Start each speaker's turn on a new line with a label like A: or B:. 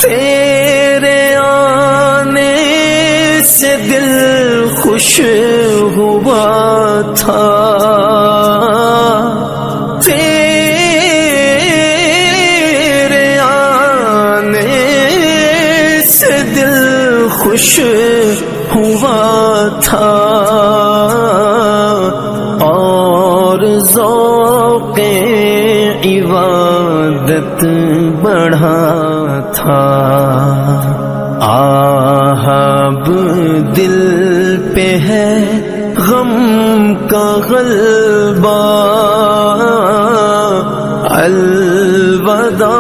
A: तेरे आने से दिल खुश हुआ था, तेरे आने से दिल खुश हुआ था और ज़ौक़े इबादत बढ़ा था। आहब दिल पे है गम का ग़ल्बा, अलविदा